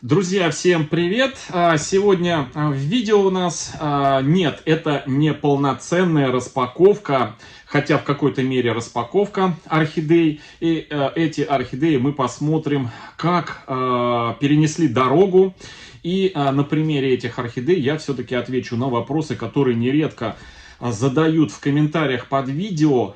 Друзья, всем привет! Сегодня в видео у нас нет, это не полноценная распаковка, хотя в какой-то мере распаковка орхидей. И эти орхидеи мы посмотрим, как перенесли дорогу. И на примере этих орхидей я все-таки отвечу на вопросы, которые нередко задают в комментариях под видео,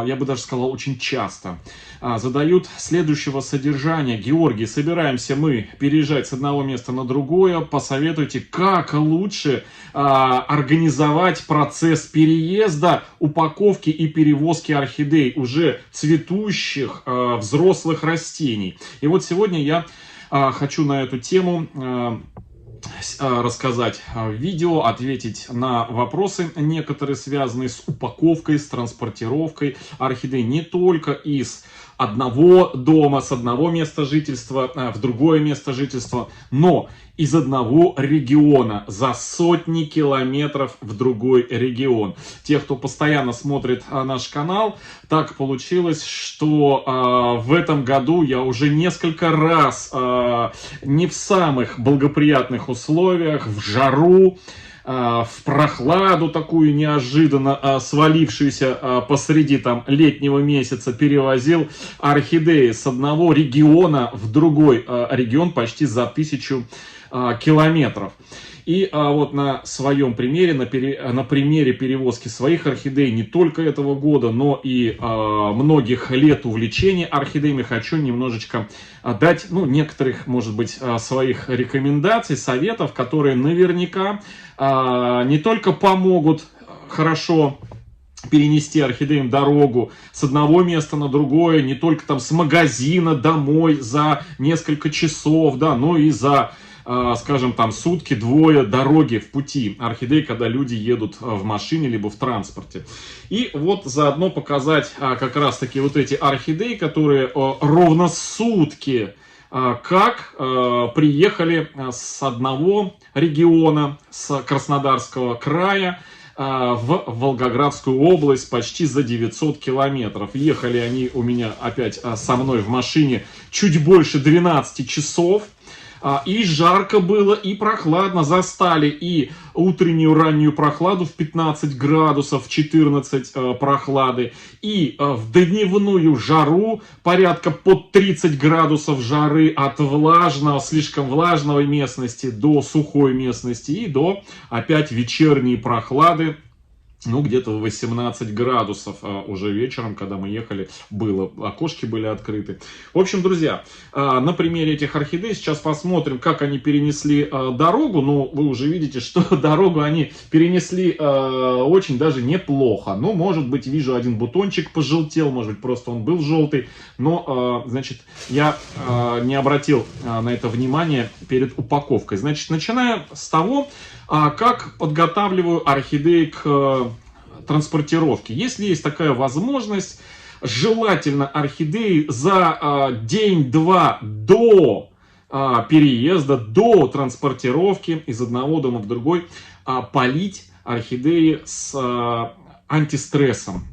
я бы даже сказал, очень часто. Задают следующего содержания: Георгий, собираемся мы переезжать с одного места на другое, посоветуйте, как лучше организовать процесс переезда, упаковки и перевозки орхидей, уже цветущих взрослых растений. И вот сегодня я хочу на эту тему рассказать в видео, ответить на вопросы, некоторые связанные с упаковкой, с транспортировкой орхидей не только из одного дома, с одного места жительства в другое место жительства, но из одного региона за сотни километров в другой регион. Те, кто постоянно смотрит наш канал, так получилось, что в этом году я уже несколько раз не в самых благоприятных условиях, в жару, в прохладу такую неожиданно свалившуюся посреди там летнего месяца, перевозил орхидеи с одного региона в другой регион почти за 1000 километров. И вот на своем примере, на примере перевозки своих орхидей не только этого года, но и многих лет увлечения орхидеями, хочу немножечко дать, некоторых, может быть, своих рекомендаций, советов, которые наверняка не только помогут хорошо перенести орхидеям дорогу с одного места на другое, не только там с магазина домой за несколько часов, да, но и за, скажем, там сутки-двое дороги в пути орхидей, когда люди едут в машине либо в транспорте. И вот заодно показать как раз-таки вот эти орхидеи, которые ровно сутки как приехали с одного региона, с Краснодарского края, в Волгоградскую область почти за 900 километров. Ехали они у меня опять со мной в машине чуть больше 12 часов. И жарко было, и прохладно. Застали и утреннюю раннюю прохладу в 15 градусов, 14 прохлады. И в дневную жару порядка под 30 градусов жары от влажного, слишком влажной местности до сухой местности. И до опять вечерней прохлады. Где-то 18 градусов уже вечером, когда мы ехали, было. Окошки были открыты. В общем, друзья, на примере этих орхидей сейчас посмотрим, как они перенесли дорогу. Вы уже видите, что дорогу они перенесли очень даже неплохо. Может быть, вижу, один бутончик пожелтел, может быть, просто он был желтый. Но, значит, я не обратил на это внимание перед упаковкой. Значит, начиная с того, как подготавливаю орхидеи к транспортировке. Если есть такая возможность, желательно орхидеи за день-два до переезда, до транспортировки из одного дома в другой, полить орхидеи с антистрессом.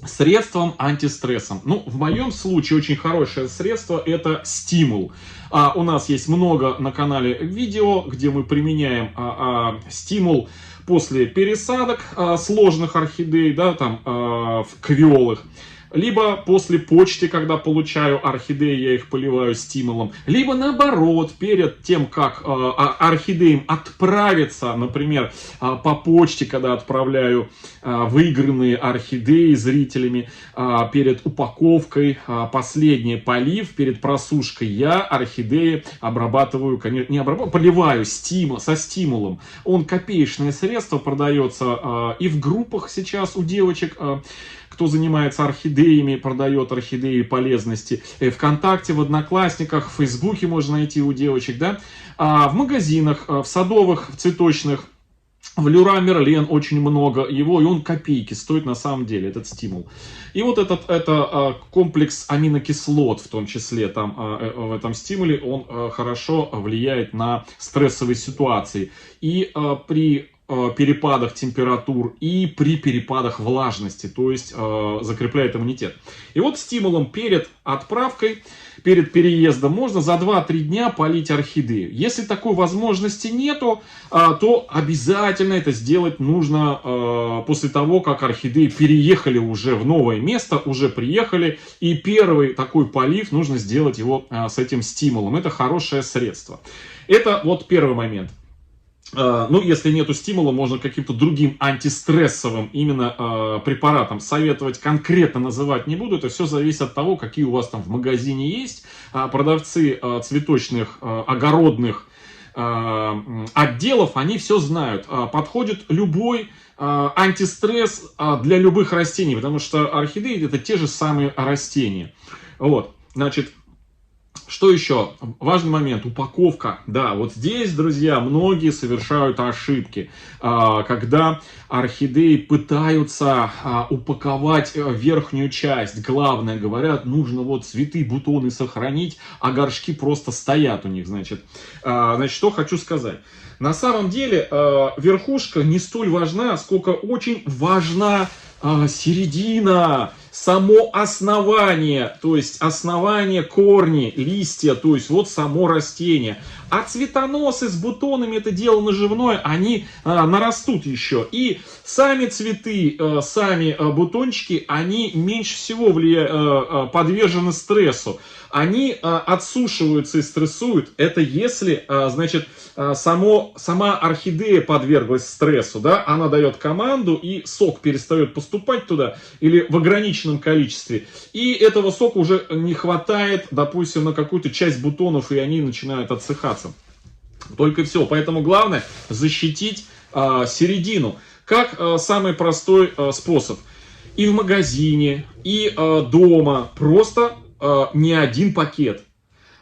Средством антистрессом. В моем случае очень хорошее средство — это стимул. У нас есть много на канале видео, где мы применяем стимул после пересадок сложных орхидей, да, там квиолых. Либо после почты, когда получаю орхидеи, я их поливаю стимулом. Либо наоборот, перед тем, как орхидеям отправиться, например, по почте, когда отправляю выигранные орхидеи зрителями, перед упаковкой, последний полив, перед просушкой, я орхидеи обрабатываю, поливаю со стимулом. Он копеечное средство, продается и в группах сейчас у девочек, кто занимается орхидеями, продает орхидеи полезности. ВКонтакте, в Одноклассниках, в Фейсбуке можно найти у девочек, да. В магазинах, в садовых, в цветочных, в Леруа Мерлен очень много его, и он копейки стоит на самом деле, этот стимул. И вот это комплекс аминокислот, в том числе там в этом стимуле, он хорошо влияет на стрессовые ситуации. И при перепадах температур и при перепадах влажности, то есть закрепляет иммунитет. И вот стимулом перед отправкой, перед переездом можно за 2-3 дня полить орхидею. Если такой возможности нету, то обязательно это сделать нужно после того, как орхидеи переехали уже в новое место, уже приехали, и первый такой полив нужно сделать его с этим стимулом. Это хорошее средство. Это вот первый момент. Ну, если нету стимула, можно каким-то другим антистрессовым именно препаратом советовать. Конкретно называть не буду. Это все зависит от того, какие у вас там в магазине есть. Продавцы цветочных, огородных отделов, они все знают. Подходит любой антистресс для любых растений, потому что орхидеи это те же самые растения. Вот, значит... Что еще? Важный момент. Упаковка. Да, вот здесь, друзья, многие совершают ошибки. Когда орхидеи пытаются упаковать верхнюю часть. Главное, говорят, нужно вот цветы, бутоны сохранить, а горшки просто стоят у них, значит. Значит, что хочу сказать. На самом деле, верхушка не столь важна, сколько очень важна середина, само основание, то есть основание, корни, листья, то есть вот само растение. А цветоносы с бутонами, это дело наживное, они нарастут еще. И сами цветы, сами бутончики, они меньше всего подвержены стрессу. Они отсушиваются и стрессуют. Это если, значит, сама орхидея подверглась стрессу, да, она дает команду, и сок перестает поступать туда, или в ограниченном количестве. И этого сока уже не хватает, допустим, на какую-то часть бутонов, и они начинают отсыхаться. Только все. Поэтому главное защитить середину. Как самый простой способ. И в магазине, и дома просто не один пакет,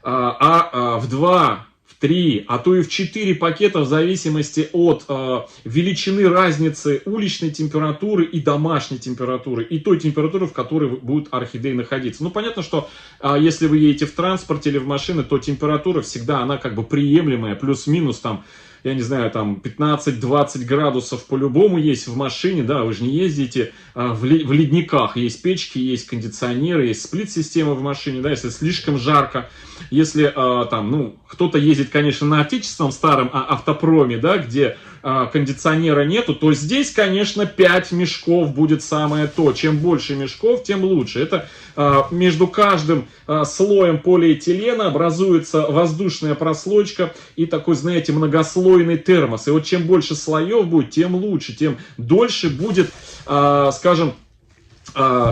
а в 2, в 3, а то и в 4 пакета в зависимости от величины разницы уличной температуры и домашней температуры, и той температуры, в которой будет орхидея находиться. Ну, понятно, что если вы едете в транспорте или в машине, то температура всегда, она как бы приемлемая, плюс-минус там, я не знаю, там 15-20 градусов по-любому есть в машине, да, вы же не ездите в ледниках, есть печки, есть кондиционеры, есть сплит-система в машине, да, если слишком жарко, если там, ну, кто-то ездит, конечно, на отечественном старом автопроме, да, где кондиционера нету, то здесь, конечно, 5 мешков будет самое то. Чем больше мешков, тем лучше. Это между каждым слоем полиэтилена образуется воздушная прослойка и такой, знаете, многослойный термос. И вот чем больше слоев будет, тем лучше, тем дольше будет, скажем,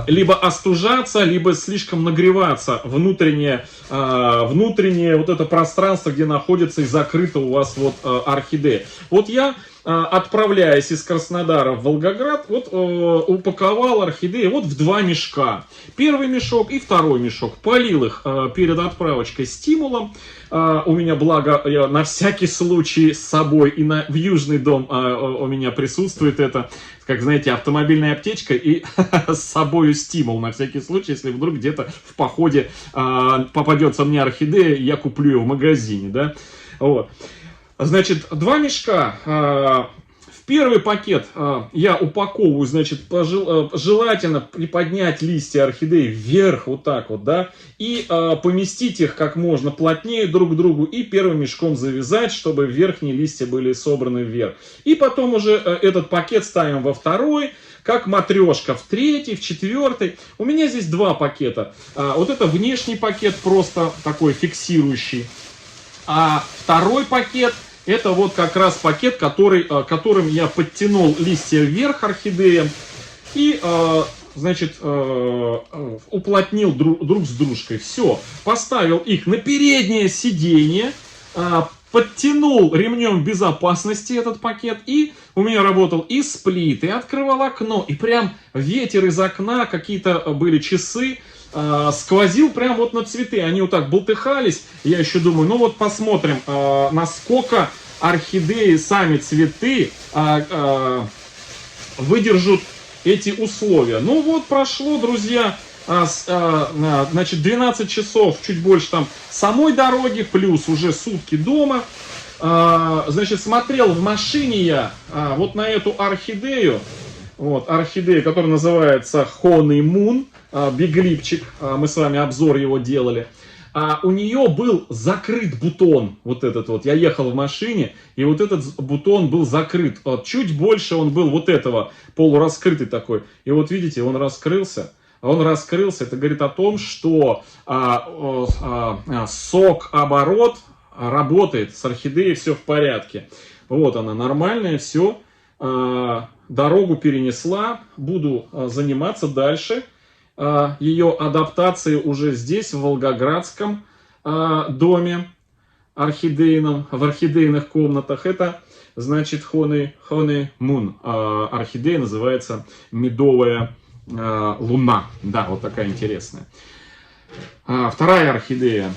либо остужаться, либо слишком нагреваться внутреннее вот это пространство, где находится и закрыта у вас вот орхидея. Вот я, отправляясь из Краснодара в Волгоград, вот упаковал орхидеи вот в 2 мешка. Первый мешок и второй мешок. Полил их перед отправочкой стимулом. У меня, благо, я на всякий случай с собой и в Южный дом у меня присутствует это, как, знаете, автомобильная аптечка и с собой стимул на всякий случай, если вдруг где-то в походе попадется мне орхидея, я куплю ее в магазине, да, вот. Значит, 2 мешка. В первый пакет я упаковываю, значит, желательно приподнять листья орхидеи вверх, вот так вот, да, и поместить их как можно плотнее друг к другу и первым мешком завязать, чтобы верхние листья были собраны вверх. И потом уже этот пакет ставим во второй, как матрешка, в третий, в четвертый. У меня здесь 2 пакета. Вот это внешний пакет, просто такой фиксирующий. А второй пакет, это вот как раз пакет, которым я подтянул листья вверх орхидеям и, значит, уплотнил друг с дружкой. Все, поставил их на переднее сиденье, подтянул ремнем безопасности этот пакет, и у меня работал и сплит, и открывал окно, и прям ветер из окна, какие-то были часы, сквозил прям вот на цветы, они вот так болтыхались. Я еще думаю, ну вот посмотрим, насколько орхидеи, сами цветы выдержат эти условия. Ну вот прошло, друзья, значит, 12 часов, чуть больше там самой дороги, плюс уже сутки дома. Значит, смотрел в машине я вот на эту орхидею. Вот, орхидея, которая называется Honeymoon, биглипчик, мы с вами обзор его делали. У нее был закрыт бутон, вот этот вот, я ехал в машине, и вот этот бутон был закрыт. Чуть больше он был вот этого, полураскрытый такой. И вот видите, он раскрылся. Это говорит о том, что сок-оборот работает, с орхидеей все в порядке. Вот она, нормальная, все. Дорогу перенесла, буду заниматься дальше ее адаптацией уже здесь, в Волгоградском доме орхидейном, в орхидейных комнатах. Это значит Honeymoon. Орхидея называется медовая луна. Да, вот такая интересная. Вторая орхидея,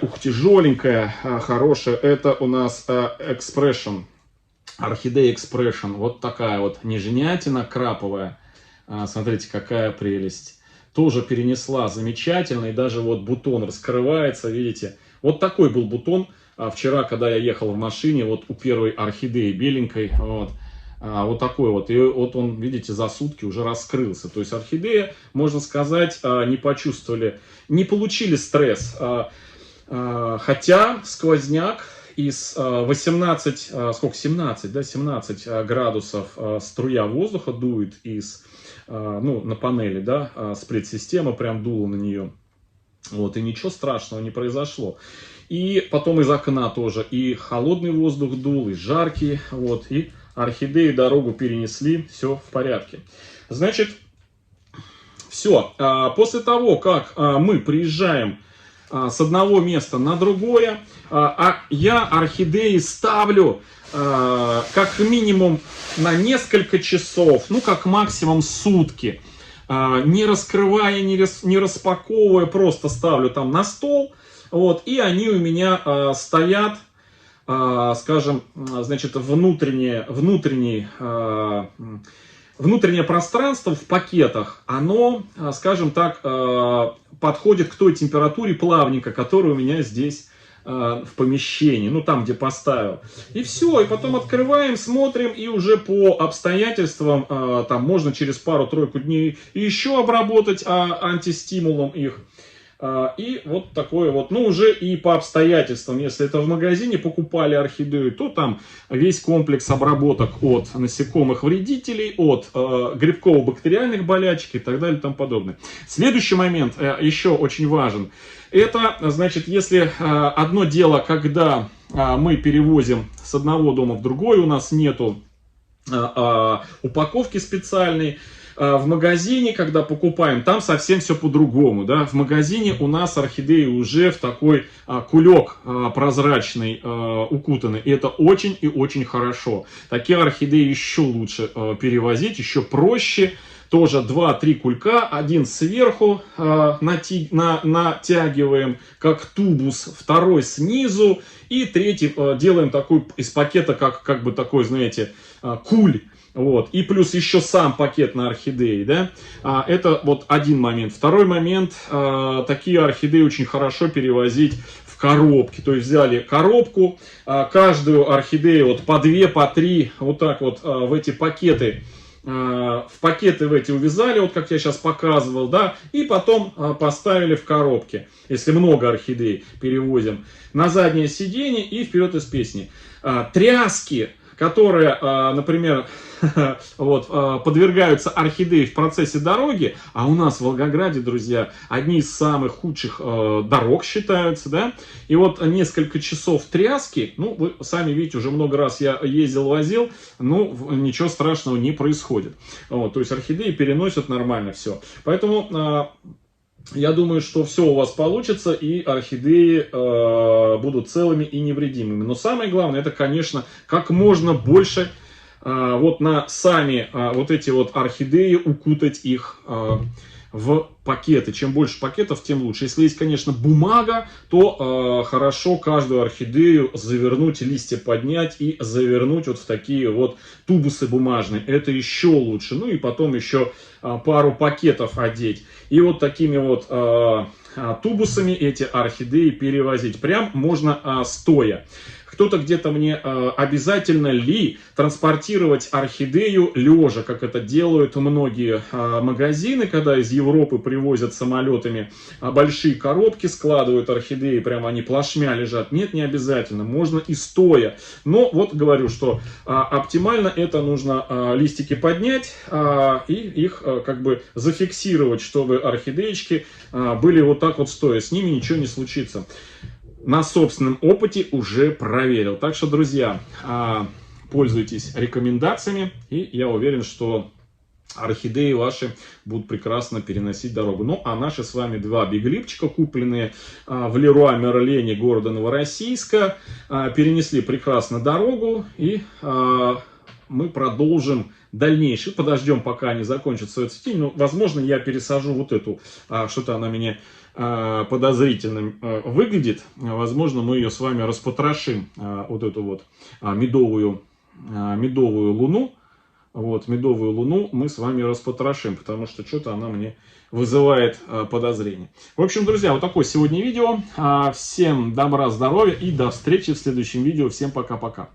ух, тяжеленькая, хорошая, это у нас Expression. Орхидея Expression, вот такая вот нежнятина краповая. Смотрите, какая прелесть. Тоже перенесла замечательно, и даже вот бутон раскрывается, видите. Вот такой был бутон вчера, когда я ехал в машине, вот у первой орхидеи беленькой, вот такой вот. И вот он, видите, за сутки уже раскрылся. То есть орхидея, можно сказать, не почувствовали, не получили стресс. Хотя сквозняк из 17 градусов струя воздуха дует из, на панели, да, сплит-система прям дула на нее. Вот, и ничего страшного не произошло. И потом из окна тоже и холодный воздух дул, и жаркий, вот, и орхидеи дорогу перенесли, все в порядке. Значит, все, после того, как мы приезжаем с одного места на другое, я орхидеи ставлю как минимум на несколько часов, ну как максимум сутки, не раскрывая, не распаковывая, просто ставлю там на стол, вот, и они у меня стоят, скажем, значит, внутреннее пространство в пакетах, оно, скажем так, подходит к той температуре плавника, которая у меня здесь в помещении, ну там, где поставил. И все, и потом открываем, смотрим, и уже по обстоятельствам, там можно через пару-тройку дней еще обработать антистимулом их. И вот такое вот, ну уже и по обстоятельствам, если это в магазине покупали орхидею, то там весь комплекс обработок от насекомых-вредителей, от грибково-бактериальных болячек и так далее и тому подобное. Следующий момент еще очень важен. Это, значит, если одно дело, когда мы перевозим с одного дома в другой, у нас нету упаковки специальной. В магазине, когда покупаем, там совсем все по-другому, да. В магазине у нас орхидеи уже в такой кулек прозрачный укутаны. И это очень и очень хорошо. Такие орхидеи еще лучше перевозить, еще проще. Тоже 2-3 кулька, один сверху натягиваем, как тубус, второй снизу, и третий делаем такой из пакета, как бы такой, знаете, куль. Вот. И плюс еще сам пакет на орхидеи, да? Это вот один момент. Второй момент, такие орхидеи очень хорошо перевозить в коробки. То есть взяли коробку, каждую орхидею вот по 2, по 3, вот так вот в эти пакеты, в пакеты в эти увязали, вот как я сейчас показывал, да, и потом поставили в коробки, если много орхидей перевозим, на заднее сиденье и вперед из песни. Тряски, которые, например, вот, подвергаются орхидеи в процессе дороги, а у нас в Волгограде, друзья, одни из самых худших дорог считаются, да, и вот несколько часов тряски, ну, вы сами видите, уже много раз я ездил-возил, ну, ничего страшного не происходит. Вот, то есть орхидеи переносят нормально все. Поэтому я думаю, что все у вас получится, и орхидеи будут целыми и невредимыми. Но самое главное, это, конечно, как можно больше вот на сами вот эти вот орхидеи укутать их в пакеты. Чем больше пакетов, тем лучше. Если есть, конечно, бумага, то хорошо каждую орхидею завернуть, листья поднять и завернуть вот в такие вот тубусы бумажные. Это еще лучше. Ну и потом еще пару пакетов одеть. И вот такими вот тубусами эти орхидеи перевозить. Прям можно стоя. Кто-то где-то мне обязательно ли транспортировать орхидею лежа, как это делают многие магазины, когда из Европы привозят самолетами большие коробки, складывают орхидеи, прямо они плашмя лежат. Нет, не обязательно, можно и стоя. Но вот говорю, что оптимально это нужно листики поднять и их как бы зафиксировать, чтобы орхидеечки были вот так вот стоя. С ними ничего не случится. На собственном опыте уже проверил. Так что, друзья, пользуйтесь рекомендациями, и я уверен, что орхидеи ваши будут прекрасно переносить дорогу. Ну, а наши с вами два биглипчика, купленные в Леруа Мерлене города Новороссийска, перенесли прекрасно дорогу, и мы продолжим дальнейший. Подождем, пока они закончат свое цветение. Ну, возможно, я пересажу вот эту, что-то она мне подозрительным выглядит. Возможно, мы ее с вами распотрошим, вот эту вот медовую луну. Вот, медовую луну мы с вами распотрошим, потому что что-то она мне вызывает подозрение. В общем, друзья, вот такое сегодня видео. Всем добра, здоровья и до встречи в следующем видео. Всем пока-пока.